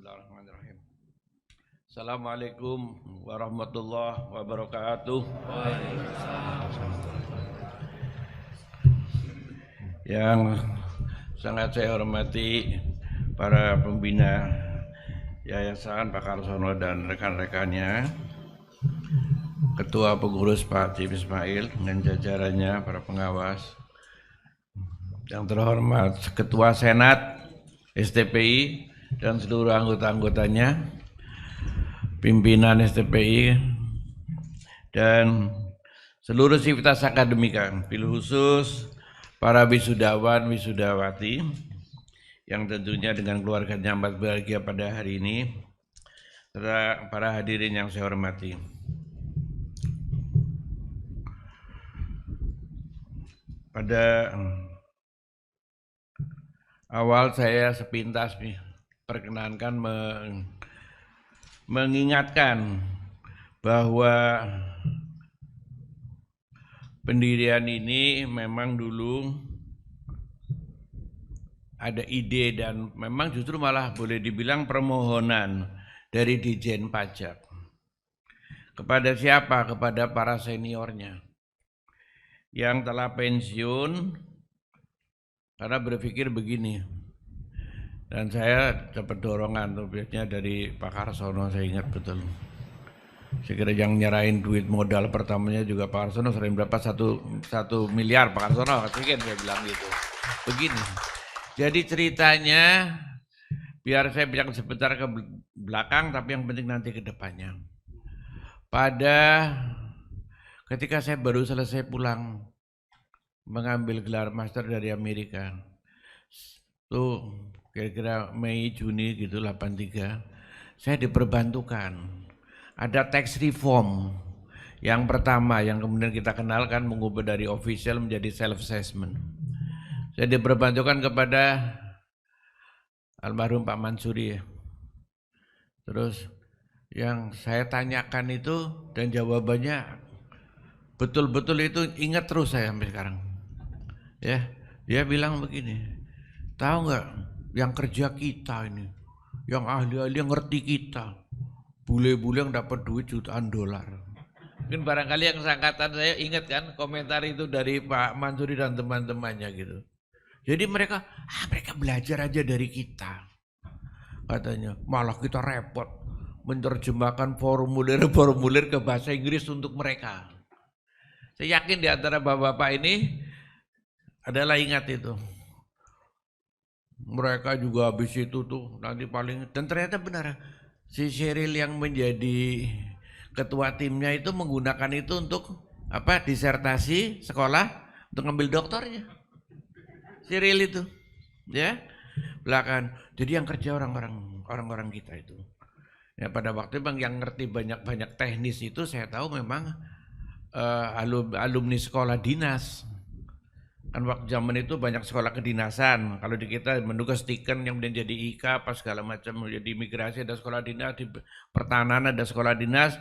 Bismillahirrahmanirrahim. Assalamualaikum warahmatullahi wabarakatuh. Yang sangat saya hormati para pembina Yayasan Pak Karsono dan rekan-rekannya, Ketua Pengurus Pak Cip Ismail dan jajarannya, para pengawas, yang terhormat Ketua Senat STPI dan seluruh anggota-anggotanya, pimpinan STPI, dan seluruh sivitas akademika, bil khusus para wisudawan, wisudawati, yang tentunya dengan keluarganya amat bahagia pada hari ini, serta para hadirin yang saya hormati. Pada awal saya sepintas perkenankan mengingatkan bahwa pendirian ini memang dulu ada ide dan memang justru malah boleh dibilang permohonan dari Ditjen Pajak. Kepada siapa? Kepada para seniornya yang telah pensiun, karena berpikir begini, dan saya dapat dorongan tuh biasanya dari Pak Karsono, saya ingat betul. Saya kira yang nyerahin duit modal pertamanya juga Pak Karsono, sering berapa, satu miliar Pak Karsono, mungkin saya bilang gitu. Begini, jadi ceritanya biar saya bilang sebentar ke belakang, tapi yang penting nanti ke depannya. Ketika saya baru selesai pulang mengambil gelar master dari Amerika, tuh kira-kira Mei Juni gitu 83, saya diperbantukan. Ada tax reform yang pertama yang kemudian kita kenalkan, mengubah dari official menjadi self assessment. Saya diperbantukan kepada almarhum Pak Mansuri ya. Terus yang saya tanyakan itu dan jawabannya betul-betul itu ingat terus saya sampai sekarang. Ya, dia bilang begini, tahu nggak yang kerja kita ini, yang ahli-ahli yang ngerti kita, bule-bule yang dapat duit jutaan dolar. Mungkin barangkali yang seangkatan saya ingat kan komentar itu dari Pak Mansuri dan teman-temannya gitu. Jadi mereka belajar aja dari kita, katanya. Malah kita repot menerjemahkan formulir-formulir ke bahasa Inggris untuk mereka. Saya yakin di antara bapak-bapak ini adalah ingat itu. Mereka juga habis itu tuh nanti paling, dan ternyata benar, si Sheryl yang menjadi ketua timnya itu menggunakan itu untuk apa, disertasi sekolah untuk ngambil doktornya. Sheryl itu, ya, belakang. Jadi yang kerja orang-orang kita itu. Ya pada waktu bang yang ngerti banyak-banyak teknis itu saya tahu memang alumni sekolah dinas. Kan waktu zaman itu banyak sekolah kedinasan. Kalau di kita menugas stiken yang kemudian jadi IK apa segala macam, jadi imigrasi ada sekolah dinas, di pertahanan ada sekolah dinas.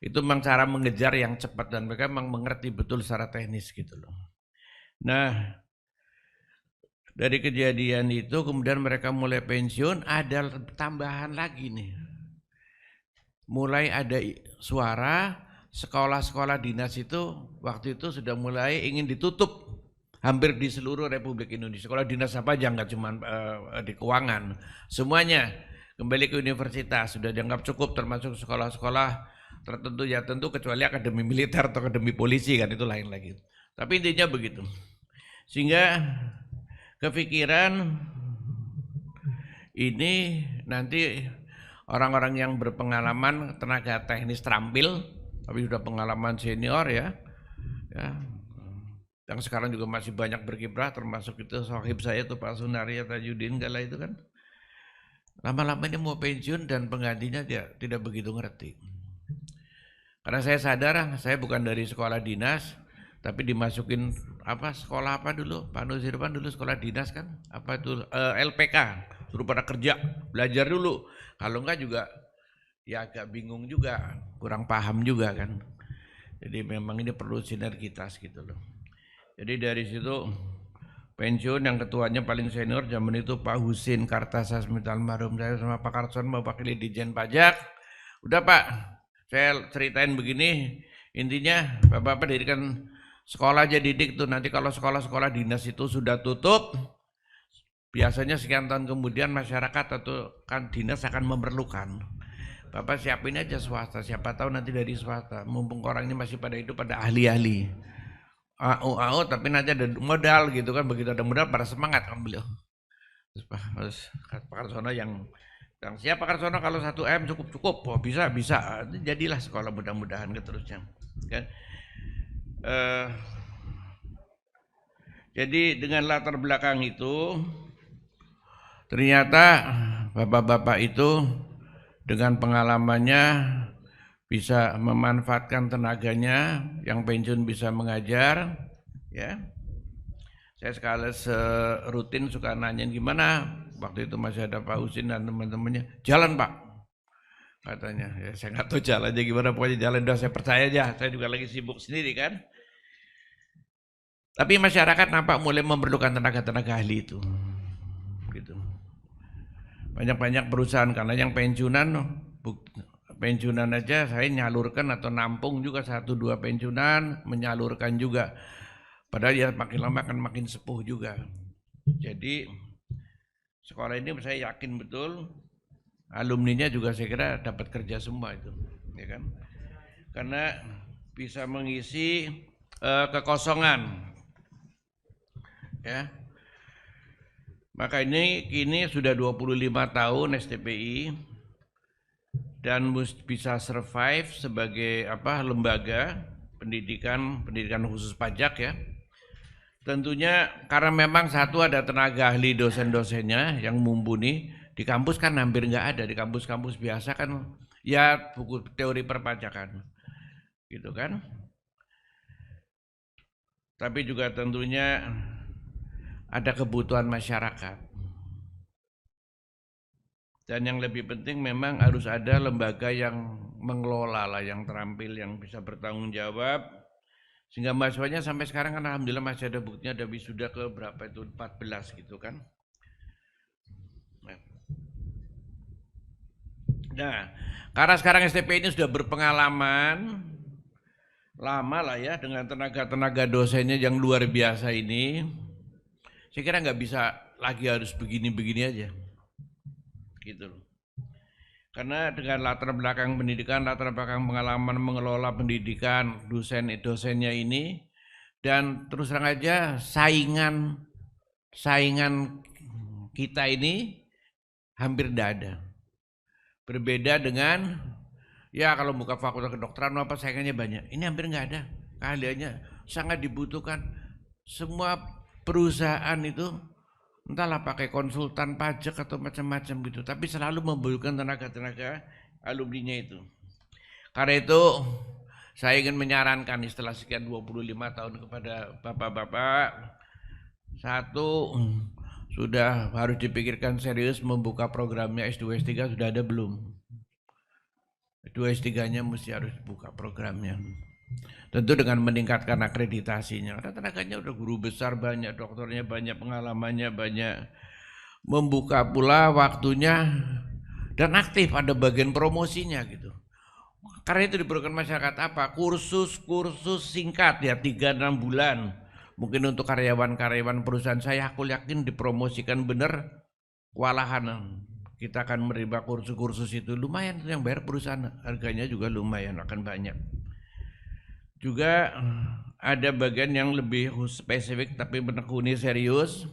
Itu memang cara mengejar yang cepat dan mereka memang mengerti betul secara teknis gitu loh. Nah, dari kejadian itu kemudian mereka mulai pensiun, ada tambahan lagi nih. Mulai ada suara sekolah-sekolah dinas itu waktu itu sudah mulai ingin ditutup. Hampir di seluruh Republik Indonesia. Sekolah dinas apa aja, nggak cuma di keuangan, semuanya kembali ke universitas sudah dianggap cukup, termasuk sekolah-sekolah tertentu ya tentu kecuali akademi militer atau akademi polisi kan itu lain lagi. Tapi intinya begitu. Sehingga kepikiran ini nanti orang-orang yang berpengalaman tenaga teknis terampil tapi sudah pengalaman senior ya yang sekarang juga masih banyak berkiprah, termasuk itu sahib saya tuh Pak Sunaria Tajudin kala itu kan, lama-lama ini mau pensiun dan penggantinya dia tidak begitu ngerti. Karena saya sadar saya bukan dari sekolah dinas, tapi dimasukin apa sekolah apa dulu, Pak Nusirwan dulu sekolah dinas kan, apa itu LPK, suruh pada kerja, belajar dulu. Kalau enggak juga ya agak bingung juga, kurang paham juga kan. Jadi memang ini perlu sinergitas gitu loh. Jadi dari situ pensiun, yang ketuanya paling senior zaman itu Pak Husin Kartasasmita almarhum. Saya sama Pak Karson mau wakili Dijen Pajak. Udah Pak, saya ceritain begini, intinya Bapak-Bapak dirikan sekolah aja didik tuh, nanti kalau sekolah-sekolah dinas itu sudah tutup, biasanya sekian tahun kemudian masyarakat atau kan dinas akan memerlukan. Bapak siapin aja swasta, siapa tahu nanti dari swasta, mumpung orang ini masih pada hidup, pada ahli-ahli. AO tapi nanti ada modal gitu kan, begitu ada modal pada semangat kan beliau. Terus Pak Karsono yang siapa Karsono kalau 1 M cukup, oh, bisa, jadilah sekolah mudah-mudahan keterusnya kan. Jadi dengan latar belakang itu ternyata bapak-bapak itu dengan pengalamannya bisa memanfaatkan tenaganya, yang pensiun bisa mengajar, ya. Saya sekali rutin suka nanyain gimana, waktu itu masih ada Pak Husin dan teman-temannya, jalan Pak, katanya. Ya saya nggak tahu jalannya gimana, pokoknya jalan, udah saya percaya aja, saya juga lagi sibuk sendiri kan. Tapi masyarakat nampak mulai memerlukan tenaga-tenaga ahli itu, gitu. Banyak-banyak perusahaan, karena yang pensiunan aja saya nyalurkan atau nampung juga 1-2 pensiunan, menyalurkan juga. Padahal ya makin lama akan makin sepuh juga. Jadi sekolah ini saya yakin betul alumninya juga saya kira dapat kerja semua itu, ya kan? Karena bisa mengisi kekosongan, ya. Maka ini kini sudah 25 tahun STPI dan bisa survive sebagai lembaga pendidikan khusus pajak, ya. Tentunya karena memang satu ada tenaga ahli dosen-dosennya yang mumpuni, di kampus kan hampir nggak ada, di kampus-kampus biasa kan ya buku teori perpajakan gitu kan. Tapi juga tentunya ada kebutuhan masyarakat. Dan yang lebih penting memang harus ada lembaga yang mengelola lah, yang terampil, yang bisa bertanggung jawab. Sehingga mahasiswanya sampai sekarang kan alhamdulillah masih ada buktinya, ada wisuda ke berapa itu, 14 gitu kan. Nah, karena sekarang STP ini sudah berpengalaman lama lah ya dengan tenaga-tenaga dosennya yang luar biasa ini, saya kira nggak bisa lagi harus begini-begini aja, gitu loh. Karena dengan latar belakang pendidikan, latar belakang pengalaman mengelola pendidikan, dosennya ini, dan terus terang aja saingan kita ini hampir tidak ada. Berbeda dengan ya kalau buka fakultas kedokteran apa saingannya banyak. Ini hampir nggak ada. Keahliannya sangat dibutuhkan. Semua perusahaan itu entahlah pakai konsultan pajak atau macam-macam gitu, tapi selalu membutuhkan tenaga-tenaga alumninya itu. Karena itu saya ingin menyarankan setelah sekian 25 tahun kepada bapak-bapak, satu, sudah harus dipikirkan serius membuka programnya S2 S3, sudah ada belum? S2 S3-nya mesti harus buka programnya. Tentu dengan meningkatkan akreditasinya. Karena tenaganya udah guru besar banyak, dokternya banyak, pengalamannya banyak. Membuka pula waktunya dan aktif, ada bagian promosinya gitu. Karena itu diperlukan masyarakat apa? Kursus singkat ya, 3-6 bulan. Mungkin untuk karyawan-karyawan perusahaan saya, aku yakin dipromosikan benar, kewalahan. Kita akan menerima kursus itu, lumayan yang bayar perusahaan, harganya juga lumayan, akan banyak. Juga ada bagian yang lebih spesifik tapi menekuni serius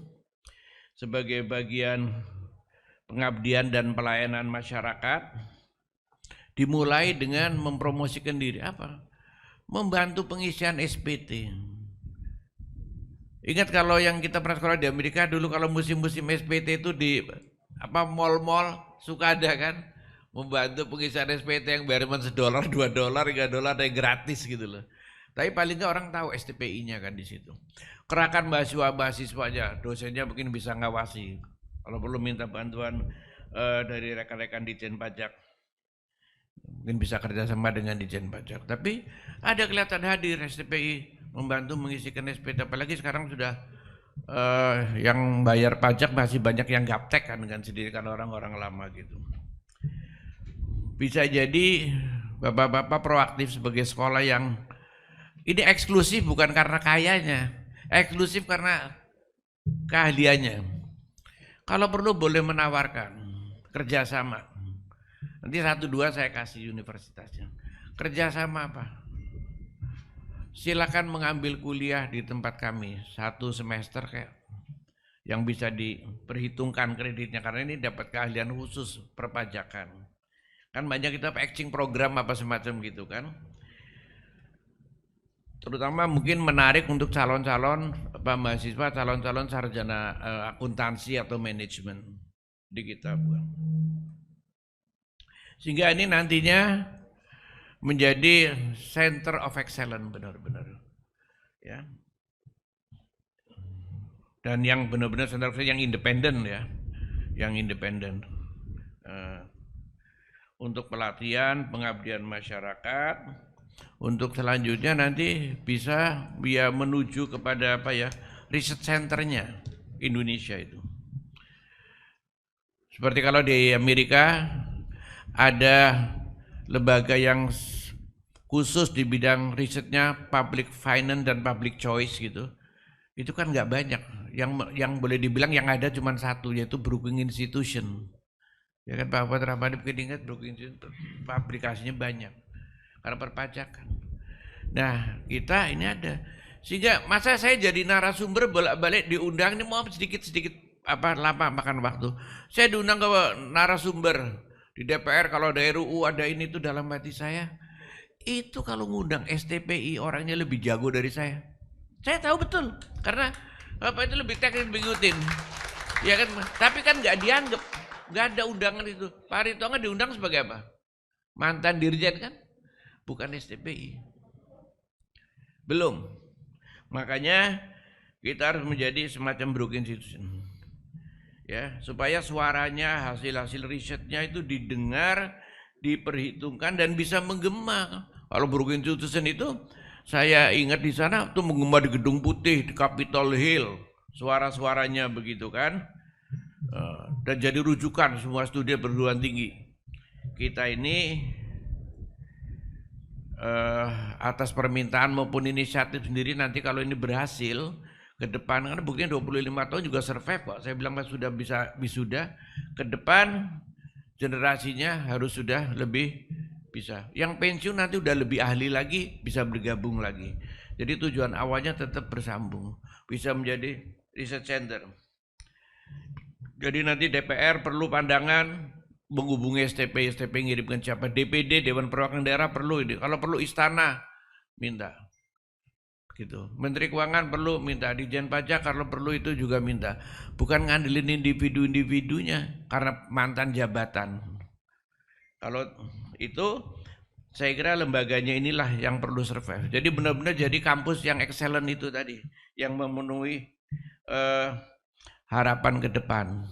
sebagai bagian pengabdian dan pelayanan masyarakat, dimulai dengan mempromosikan diri apa? Membantu pengisian SPT. Ingat kalau yang kita pernah sekolah di Amerika dulu, kalau musim-musim SPT itu di mall-mall suka ada kan, membantu pengisian SPT yang bayar cuma $1, $2, $3 ada yang gratis gitu loh. Tapi paling nggak orang tahu STPI-nya kan di situ. Kerahkan mahasiswanya, dosennya mungkin bisa ngawasi. Kalau perlu minta bantuan dari rekan-rekan Dijen Pajak, mungkin bisa kerjasama dengan Dijen Pajak. Tapi ada kelihatan hadir STPI membantu mengisikan SPT, apalagi sekarang sudah yang bayar pajak masih banyak yang gaptek kan dengan sendiri kan orang-orang lama gitu. Bisa jadi bapak-bapak proaktif sebagai sekolah yang ini eksklusif bukan karena kayanya, eksklusif karena keahliannya. Kalau perlu boleh menawarkan kerjasama. Nanti 1-2 saya kasih universitasnya. Kerjasama apa? Silakan mengambil kuliah di tempat kami 1 semester kayak yang bisa diperhitungkan kreditnya karena ini dapat keahlian khusus perpajakan. Kan banyak kita exchange program apa semacam gitu kan. Terutama mungkin menarik untuk calon-calon mahasiswa, calon-calon sarjana akuntansi atau manajemen di kita, bukan. Sehingga ini nantinya menjadi center of excellence benar-benar, ya. Dan yang benar-benar center of excellence yang independen ya, yang independen. Untuk pelatihan, pengabdian masyarakat, untuk selanjutnya nanti bisa menuju kepada apa ya, riset centernya Indonesia itu. Seperti kalau di Amerika ada lembaga yang khusus di bidang risetnya public finance dan public choice gitu. Itu kan nggak banyak. Yang boleh dibilang yang ada cuma satu, yaitu Brookings Institution. Ya kan Pak Rahmadi mungkin ingat Brookings Institution, aplikasinya banyak karena perpajakan. Nah kita ini ada, sehingga masa saya jadi narasumber bolak-balik diundang, ini mau sedikit-sedikit lama makan waktu. Saya diundang ke narasumber di DPR, kalau ada RUU ada ini tuh dalam hati saya, itu kalau ngundang STPI orangnya lebih jago dari saya. Saya tahu betul, karena Bapak itu lebih teknis, lebih ngikutin. Ya kan, tapi kan nggak dianggap, nggak ada undangan itu. Pak Aritonga diundang sebagai apa? Mantan dirjen kan? Bukan STPI. Belum. Makanya kita harus menjadi semacam Brookings Institution. Ya, supaya suaranya, hasil-hasil risetnya itu didengar, diperhitungkan dan bisa menggema. Kalau Brookings Institution itu saya ingat di sana tuh menggema di Gedung Putih, di Capitol Hill, suara-suaranya begitu kan, dan jadi rujukan semua studi perguruan tinggi. Kita ini atas permintaan maupun inisiatif sendiri nanti kalau ini berhasil ke depan, karena buktinya 25 tahun juga survive kok. Saya bilang sudah bisa wisuda, ke depan generasinya harus sudah lebih bisa. Yang pensiun nanti udah lebih ahli lagi, bisa bergabung lagi. Jadi tujuan awalnya tetap bersambung, bisa menjadi research center. Jadi nanti DPR perlu pandangan, menghubungi STP ngirimkan siapa, DPD Dewan Perwakilan Daerah perlu ini, kalau perlu istana minta. Gitu. Menteri Keuangan perlu minta, Ditjen Pajak kalau perlu itu juga minta. Bukan ngandelin individu-individunya karena mantan jabatan. Kalau itu saya kira lembaganya inilah yang perlu survive. Jadi benar-benar jadi kampus yang excellent itu tadi, yang memenuhi harapan ke depan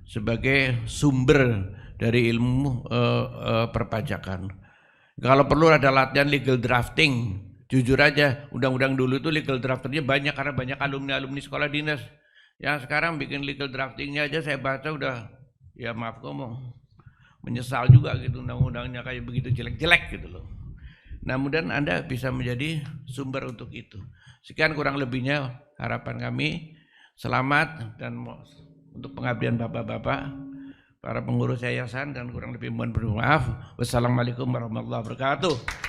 sebagai sumber dari ilmu perpajakan. Kalau perlu ada latihan legal drafting. Jujur aja, undang-undang dulu itu legal drafternya banyak karena banyak alumni-alumni sekolah dinas. Yang sekarang bikin legal draftingnya aja saya baca udah, ya maaf ngomong, menyesal juga gitu, undang-undangnya kayak begitu jelek-jelek gitu loh. Nah mudah-mudahan Anda bisa menjadi sumber untuk itu. Sekian kurang lebihnya harapan kami. Selamat dan untuk pengabdian bapak-bapak, para pengurus yayasan, dan kurang lebih mohon bermaaf. Wassalamualaikum warahmatullahi wabarakatuh.